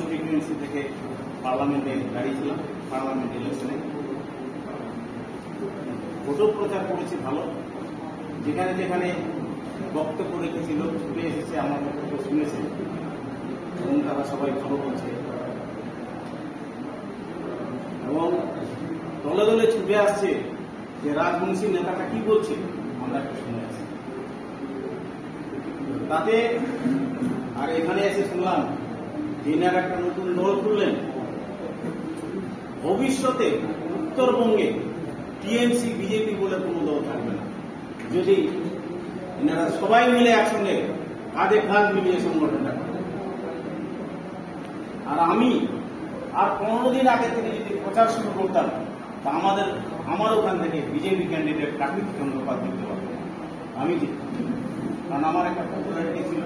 Constituency থেকে পার্লামেন্টে দাঁড়িয়েছিলাম, পার্লামেন্ট ইলেকশনে ভোটও প্রচার করেছি ভালো। যেখানে যেখানে বক্তব্য রেখেছিল ছুটে এসেছে, আমার বক্তব্য শুনেছে এবং তারা সবাই ভালো বলছে এবং দলে দলে ছুটে আসছে যে রাজবংশী নেতাটা কি বলছে আমরা একটু শুনে আছি। তাতে আর এখানে এসে শুনলাম যে এনারা একটা নতুন দল খুললেন। ভবিষ্যতে উত্তরবঙ্গে টিএমসি বিজেপি বলে কোনো দল থাকবে না যদি এনারা সবাই মিলে একসঙ্গে কাঁধে কাঁধ মিলিয়ে সংগঠনটা করে। আর আমি আর 15 দিন আগে থেকে যদি প্রচার শুরু করতাম তা আমার ওখান থেকে বিজেপি ক্যান্ডিডেট প্রাকৃতিক চন্দ্রপাত দিতে পারত আমি ঠিক, কারণ আমার একটা পপুলারিটি ছিল,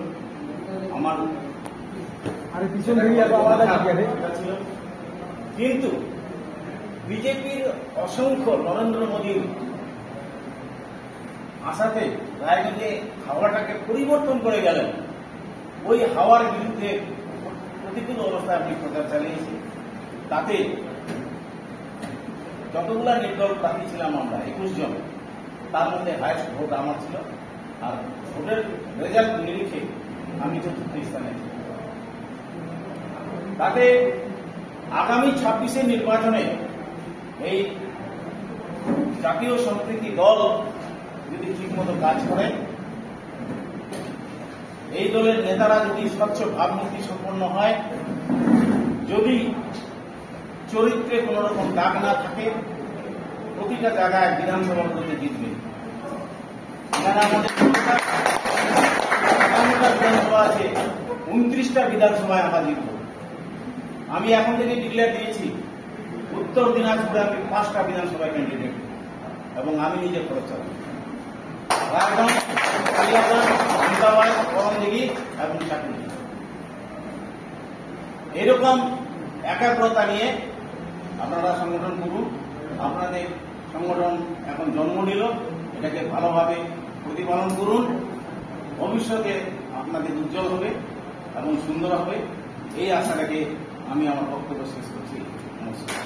আমার ছিল। কিন্তু বিজেপির অসংখ্য নরেন্দ্র মোদীর আশাতে রায়গঞ্জে হাওয়াটাকে পরিবর্তন করে গেলেন। ওই হাওয়ার বিরুদ্ধে প্রতিকূল অবস্থায় আমি প্রচার চালিয়েছি। তাতে যতগুলা নির্দল প্রার্থী ছিলাম আমরা 21 জন, তার মধ্যে হাইয়েস্ট ভোট আমার ছিল। আর ভোটের রেজাল্ট নিরিখে আমি 4র্থ স্থানে ছিলাম। তাতে আগামী 26 নির্বাচনে এই জাতীয় সম্প্রীতি দল যদি ঠিকমতো কাজ করে, এই দলের নেতারা যদি স্বচ্ছ ভাবমূর্তি সম্পন্ন হয়, যদি চরিত্রে কোন রকম দাগ না থাকে, প্রতিটা জায়গায় বিধানসভার মধ্যে জিতবে। এখানে আমাদের বিধানসভা আছে, 29টা বিধানসভায় আমরা জিতব। আমি এখন থেকে ডিক্লেয়ার দিয়েছি উত্তর দিনাজপুরে আমি 5টা বিধানসভায় ক্যান্ডিডেট এবং আমি নিজে খরচ চালাবো। রায়গঞ্জ, কালিয়াগঞ্জ, আমদাবাদ, করমদিঘি এবং চাকুরি। এরকম একাগ্রতা নিয়ে আপনারা সংগঠন করুন। আপনাদের সংগঠন এখন জন্ম নিল, এটাকে ভালোভাবে প্রতিপালন করুন। ভবিষ্যতে আপনাদের উজ্জ্বল হবে এবং সুন্দর হবে, এই আশাটাকে আমি আমার বক্তব্য শেষ করছি। নমস্কার।